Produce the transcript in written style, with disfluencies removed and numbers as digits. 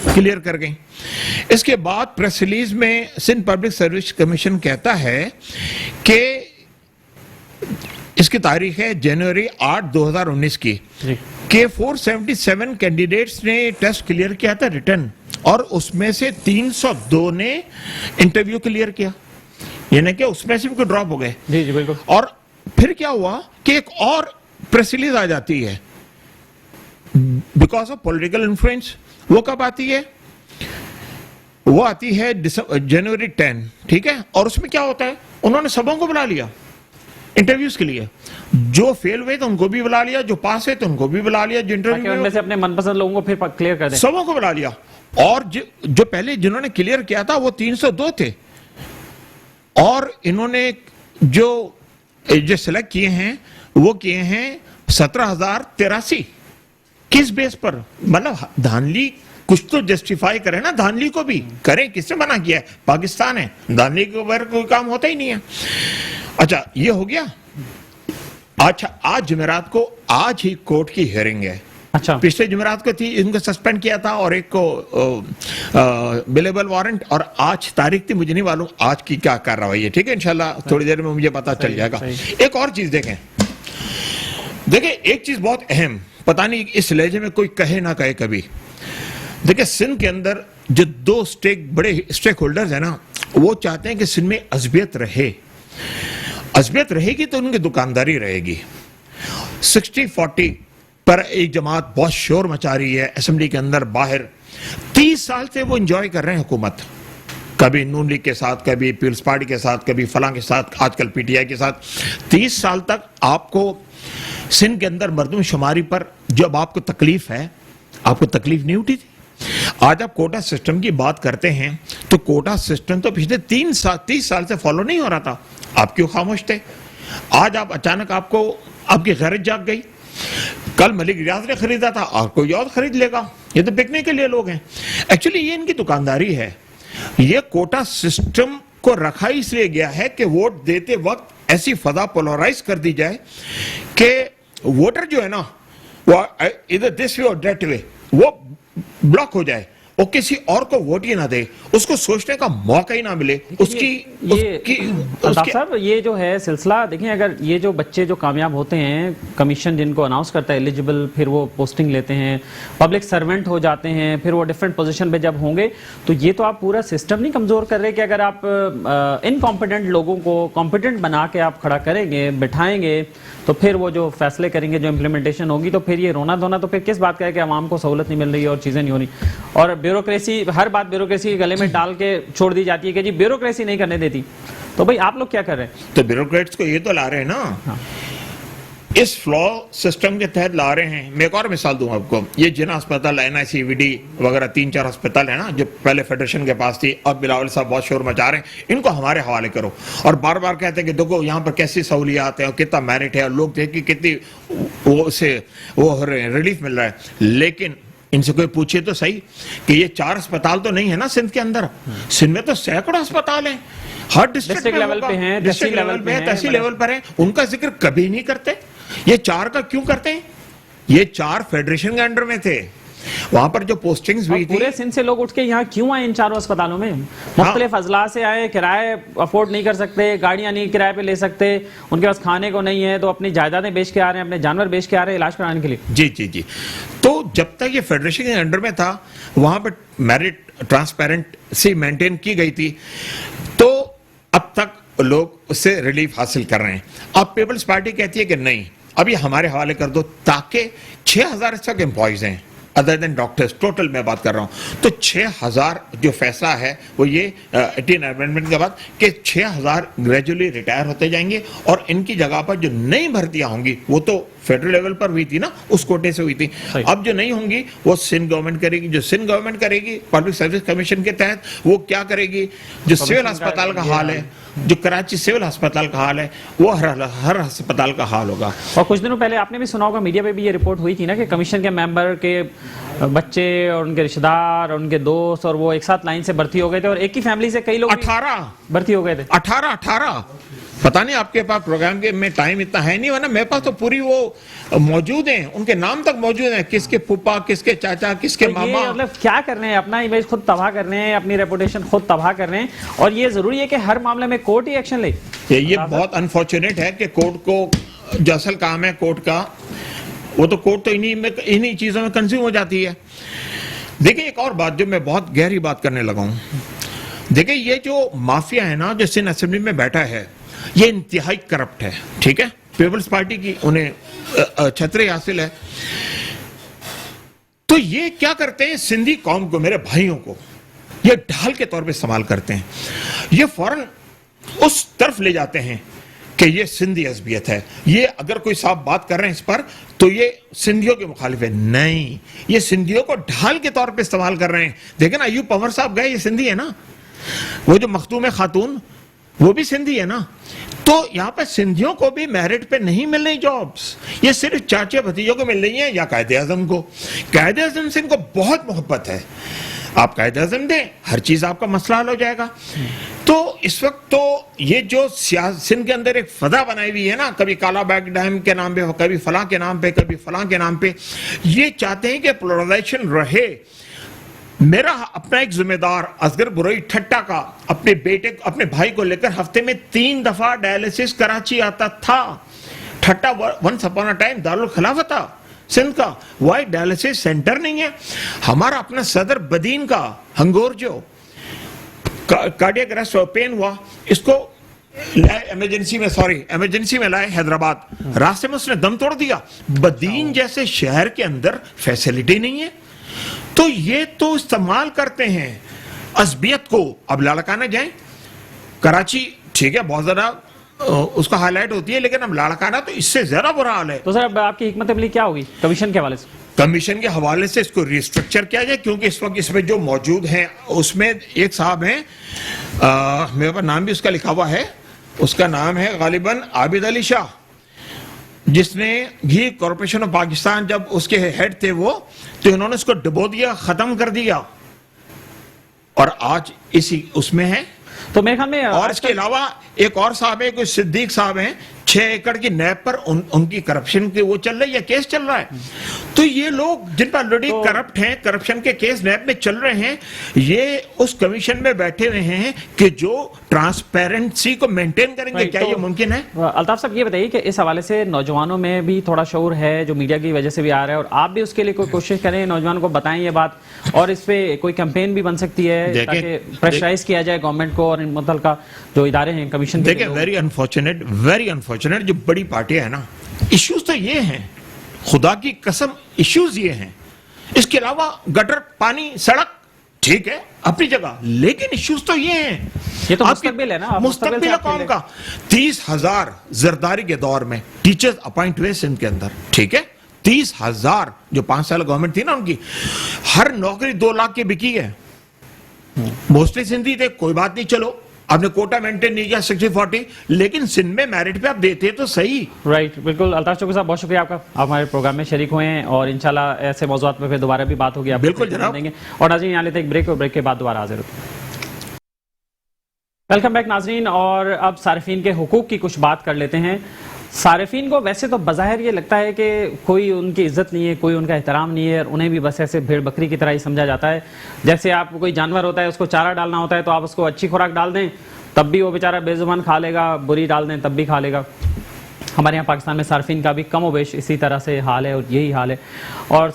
Clear कर गई। इसके बाद प्रेस रिलीज में सिंध पब्लिक सर्विस कमीशन कहता है कि इसकी तारीख है जनवरी 8, 2019 की कि 477 कैंडिडेट्स ने टेस्ट क्लियर किया था रिटर्न, और उसमें से 302 ने इंटरव्यू क्लियर किया, यानी कि उसमें से भी ड्रॉप हो गए। जी जी बिल्कुल। और फिर क्या हुआ कि एक और प्रेस रिलीज आ जाती है बिकॉज ऑफ पॉलिटिकल इन्फ्लुएंस। वो कब आती है? वो आती है जनवरी 10, ठीक है। और उसमें क्या होता है, उन्होंने सबों को बुला लिया इंटरव्यूज के लिए, जो फेल हुए तो उनको भी बुला लिया, जो पास हुए तो उनको भी बुला लिया, जो इंटरव्यू उनमें से अपने मनपसंद लोगों को फिर क्लियर कर दें, सबों को बुला लिया। और जो पहले जिन्होंने क्लियर किया था वो 302 थे, और इन्होंने जो सिलेक्ट किए हैं वो किए हैं 17,083। किस बेस पर? मतलब धांधली कुछ तो जस्टिफाई करें ना, धांधली को भी करें, किसने मना किया है? पाकिस्तान है, धांधली के ऊपर कोई काम होता ही नहीं है। अच्छा, ये हो गया। अच्छा, आज जुमेरात को आज ही कोर्ट की हियरिंग है। अच्छा, पिछले जुमेरात को थी, इनको सस्पेंड किया था और एक को बिलेबल वारंट, और आज तारीख थी, मुझे नहीं मालूम आज की क्या कार्रवाई है। ठीक है, इंशाल्लाह थोड़ी देर में मुझे पता चल जाएगा। एक और चीज देखें, एक चीज बहुत अहम, पता नहीं इस लहजे में कोई कहे ना कहे कभी। देखिए, सिंध के अंदर जो दो बड़े स्टेक होल्डर्स है ना, वो चाहते हैं कि सिंध में अज़बियत रहे। अज़बियत रहेगी तो उनकी दुकानदारी रहेगी। 60-40 पर एक जमात बहुत शोर मचा रही है असेंबली के अंदर बाहर। 30 साल से वो एंजॉय कर रहे हैं हुकूमत, कभी नून लीग के साथ, कभी पीपल्स पार्टी के साथ, कभी फलां के साथ, आजकल पीटीआई के साथ। 30 साल तक आपको सिंध के अंदर मर्दमशुमारी पर जब आपको तकलीफ है, आपको तकलीफ नहीं उठी थी। आज आप कोटा सिस्टम की बात करते हैं तो कोटा सिस्टम तो पिछले 30 साल से फॉलो नहीं हो रहा था। आप क्यों खामोश थे? आज आप अचानक आपकी गैरत जाग गई। कल मलिक रियाज ने खरीदा था और कोई और खरीद लेगा। ये तो बिकने के लिए लोग हैं। एक्चुअली ये इनकी दुकानदारी है। ये कोटा सिस्टम को रखा इसलिए गया है कि वोट देते वक्त ऐसी फजा पोलराइज कर दी जाए कि वोटर जो है ना, वो इधर दिस वे और दैट वे वो ब्लॉक हो जाए, वो किसी और को वोट ही ना दे, उसको सोचने का मौका ही ना मिले। अल्ताफ साहब, ये जो है सिलसिला देखिए, अगर ये जो बच्चे जो कामयाब होते हैं, कमीशन जिनको अनाउंस करता है एलिजिबल, फिर वो पोस्टिंग लेते हैं, पब्लिक सर्वेंट हो जाते हैं, फिर वो डिफरेंट पोजीशन पे जब होंगे, तो ये तो आप पूरा सिस्टम नहीं कमजोर कर रहे कि अगर आप इनकॉम्पिटेंट लोगों को कॉम्पिटेंट बना के आप खड़ा करेंगे, बिठाएंगे, तो फिर वो जो फैसले करेंगे, जो इम्प्लीमेंटेशन होगी, तो फिर ये रोना धोना तो फिर किस बात का है कि आवाम को सहूलत नहीं मिल रही है और चीजें नहीं हो रही, और ब्यूरोक्रेसी, हर बात ब्यूरोक्रेसी के गले में डाल के छोड़ दी जाती है कि जी ब्यूरोक्रेसी नहीं करने देती। तो भाई आप लोग क्या कर रहे हैं? तो ब्यूरोक्रेट्स को ये तो ला रहे हैं ना। हाँ। इस फ्लॉ सिस्टम के तहत ला रहे हैं। मैं एक और मिसाल दूं आपको, ये जिना अस्पताल, NICVD वगैरह 3-4 अस्पताल है ना, जो पहले फेडरेशन के पास थी, अब बिलावल साहब बहुत शोर मचा रहे हैं, इनको हमारे हवाले करो। और बार बार कहते हैं कि देखो यहाँ पर कैसी सहूलियात है और कितना मेरिट है, और लोग देखिए कितनी वो रिलीफ मिल रहा है। लेकिन इनसे कोई पूछे तो सही कि ये 4 अस्पताल तो नहीं है ना सिंध के अंदर। सिंध में तो सैकड़ों अस्पताल हैं, हर डिस्ट्रिक्ट लेवल पे हैं, डिस्ट्रिक्ट लेवल पे है, तहसील लेवल पर है। उनका जिक्र कभी नहीं करते। ये 4 का क्यों करते हैं? ये 4 फेडरेशन के अंडर में थे, वहां पर जो पोस्टिंग्स हुई थी। पूरे सिंध से लोग उठ के यहाँ क्यों आए इन 4 अस्पतालों में? मुख्तलिफ अजला से आए, किराए अफोर्ड नहीं कर सकते, गाड़ियां नहीं किराए पे ले सकते, उनके पास खाने को नहीं है, तो अपनी जायदादें बेच के आ रहे हैं, अपने जानवर बेच के आ रहे हैं इलाज कराने के लिए। जी जी जी। तो जब तक ये फेडरेशन के अंडर में था, वहां पर मेरिट ट्रांसपेरेंसी मेंटेन की गई थी, तो अब तक लोग उससे रिलीफ हासिल कर रहे हैं। अब पीपल्स पार्टी कहती है कि नहीं, अब ये हमारे हवाले कर दो, ताकि 6,000 तक एम्प्लॉयज हैं अदर देन डॉक्टर्स, टोटल मैं बात कर रहा हूं। तो 6,000 जो फैसला है वो ये 18 अमेंडमेंट के बाद कि 6,000 ग्रेजुअली रिटायर होते जाएंगे, और इनकी जगह पर जो नई भर्तियां होंगी वो तो फेडरल लेवल पर हुई थी ना, उस कोटे से हुई थी। अब जो नहीं होंगी वो सिंध गवर्नमेंट करेगी। जो सिंध गवर्नमेंट करेगी पब्लिक सर्विस कमीशन के तहत, वो क्या करेगी? जो सिविल अस्पताल का हाल है, जो कराची सिविल अस्पताल का हाल है, वो हर अस्पताल का हाल होगा। और कुछ दिनों पहले आपने भी सुना होगा, मीडिया पे भी ये रिपोर्ट हुई थी ना कि कमीशन के मेंबर के बच्चे और उनके रिश्तेदार और उनके दोस्त और वो एक साथ लाइन से भर्ती हो गए थे और एक ही फैमिली से कई लोग भी 18 भर्ती हो गए थे। 18 पता नहीं आपके पास प्रोग्राम के में टाइम इतना है नहीं, वरना मेरे पास तो पूरी वो मौजूद हैं, उनके नाम तक मौजूद हैं, किसके फूफा, किसके चाचा, किसके तो ये मामा। मतलब क्या कर रहे हैं, अपना इमेज खुद तबाह कर रहे हैं, अपनी रेपुटेशन खुद तबाह कर रहे हैं, और ये जरूरी है कि हर मामले में कोर्ट ही एक्शन ले। ये बहुत अनफॉर्चुनेट है कि कोर्ट को जो असल काम है कोर्ट का, वो तो कोर्ट तो इन्हीं चीजों में कंज्यूम हो जाती है। देखिए एक और बात जो मैं बहुत गहरी बात करने लगा हूं, देखिए ये जो माफिया है ना जो सिंध असेंबली में बैठा है, ये इंतहाई करप्ट है, ठीक है। पीपल्स पार्टी की उन्हें छतरी हासिल है, तो ये क्या करते हैं, सिंधी कौम को, मेरे भाइयों को ये ढाल के तौर पे इस्तेमाल करते हैं। ये फौरन उस तरफ ले जाते हैं कि ये सिंधी अज़बियत है, ये अगर कोई साहब बात कर रहे हैं इस पर तो ये सिंधियों के मुखालिफ है। नहीं, ये सिंधियों को ढाल के तौर पे इस्तेमाल कर रहे हैं। देखें ना, अयूब पवार साहब गए, ये सिंधी है ना, वो जो मखदूम है खातून, वो भी सिंधी है ना। तो यहाँ पे सिंधियों को भी मेरिट पे नहीं मिल रही जॉब्स, ये सिर्फ चाचे भतीजों को मिल रही है या कायदे आजम को। कायदे आजम से इनको बहुत मोहब्बत है, आप कायदे आजम दें, हर चीज आपका मसला हल हो जाएगा। तो इस वक्त तो ये जो सिंध के अंदर एक फदा बनाई हुई है ना, कभी काला बैग डैम के नाम पे, कभी फलां के नाम पे, कभी फलां के नाम पे, ये चाहते हैं कि पोलराइजेशन रहे। मेरा अपना एक जिम्मेदार असगर बुरई ठट्टा का अपने बेटे, अपने भाई को लेकर हफ्ते में 3 दफा डायलिसिस कराची आता था। Thatta once upon a time दारुल खिलाफत था सिंध का, वाई डायलिसिस सेंटर नहीं है। हमारा अपना सदर बदीन का हंगोर जो कार्डियक अरेस्ट पेन हुआ, इसको इमरजेंसी में लाए हैदराबाद, रास्ते में उसने दम तोड़ दिया। बदीन जैसे शहर के अंदर फैसिलिटी नहीं है, तो ये तो इस्तेमाल करते हैं अज़बियत को। अब लाड़काना जाए, कराची ठीक है बहुत ज्यादा उसका हाईलाइट होती है, लेकिन अब लाड़काना तो इससे ज्यादा बुरा हाल है। तो सर अब आपकी हिकमत अमली क्या होगी कमीशन के हवाले से? कमीशन के हवाले से इसको रिस्ट्रक्चर किया जाए, क्योंकि इस वक्त इसमें जो मौजूद हैं उसमें एक साहब हैं, मेरे पास नाम भी उसका लिखा हुआ है, उसका नाम है गालिबन आबिद अली शाह, जिसने घी कॉर्पोरेशन ऑफ पाकिस्तान जब उसके हेड थे वो, तो इन्होंने उसको डुबो दिया, खत्म कर दिया, और आज इसी उसमें है। तो मेरे ख्याल में और इसके अलावा एक और साहब है, कोई सिद्दीक साहब हैं, 6 एकड़ की नैब पर उनकी करप्शन की वो चल रही है, केस चल रहा है। तो ये लोग जिन पर ऑलरेडी करप्ट हैं, करप्शन के केस नैब में चल रहे हैं, ये उस कमीशन में बैठे हुए हैं कि जो ट्रांसपेरेंसी को मेंटेन करेंगे। क्या ये मुमकिन है? अल्ताफ साहब ये बताइए कि इस हवाले से नौजवानों में भी थोड़ा शऊर है जो मीडिया की वजह से भी आ रहा है, और आप भी उसके लिए कोई कोशिश करें, नौजवानों को बताएं ये बात, और इस पे कोई कैंपेन भी बन सकती है ताकि प्रेशराइज किया जाए गवर्नमेंट को और मुतल्लिका जो इदारे हैं कमीशन के। देखिए वेरी अनफॉर्चुनेट जो बड़ी पार्टियां है ना, इश्यूज तो ये हैं, खुदा की कसम इश्यूज ये हैं। इसके अलावा गटर, पानी, सड़क ठीक है अपनी जगह, लेकिन इश्यूज तो ये हैं। ये तो मुस्तकबिल है ना, मुस्तकबिल कौम का। 30,000 जरदारी के दौर में टीचर्स अपॉइंट हुए सिंध के अंदर, ठीक है, 30,000 जो 5 साल गवर्नमेंट थी ना उनकी, हर नौकरी 2 लाख की बिकी है। मोस्टली सिंधी थे, कोई बात नहीं, चलो आपने कोटा मेंटेन नहीं किया 60-40, लेकिन सिंध में मेरिट पे आप देते तो सही। राइट, बिल्कुल। अल्ताफ चौकी साहब बहुत शुक्रिया आपका, आप हमारे प्रोग्राम में शरीक हुए हैं, और इंशाल्लाह ऐसे मौज़ूआत पे फिर दोबारा भी बात होगी, आप बिल्कुल जनाब देंगे। और नाज़रीन यहाँ लेते एक ब्रेक, और ब्रेक के बाद दोबारा हाजिर होते हैं। वेलकम बैक नाज़रीन, और अब सारिफीन के हुकूक की कुछ बात कर लेते हैं। सारिफीन को वैसे तो बज़ाहिर ये लगता है कि कोई उनकी इज्जत नहीं है, कोई उनका एहतराम नहीं है, और उन्हें भी बस ऐसे भेड़ बकरी की तरह ही समझा जाता है। जैसे आप कोई जानवर होता है, उसको चारा डालना होता है, तो आप उसको अच्छी खुराक डाल दें तब भी वो बेचारा बेजुबान खा लेगा, बुरी डाल दें तब भी खा लेगा। हमारे यहाँ पाकिस्तान में सारिफीन का भी कम व बेश इसी तरह से हाल है, और यही हाल है। और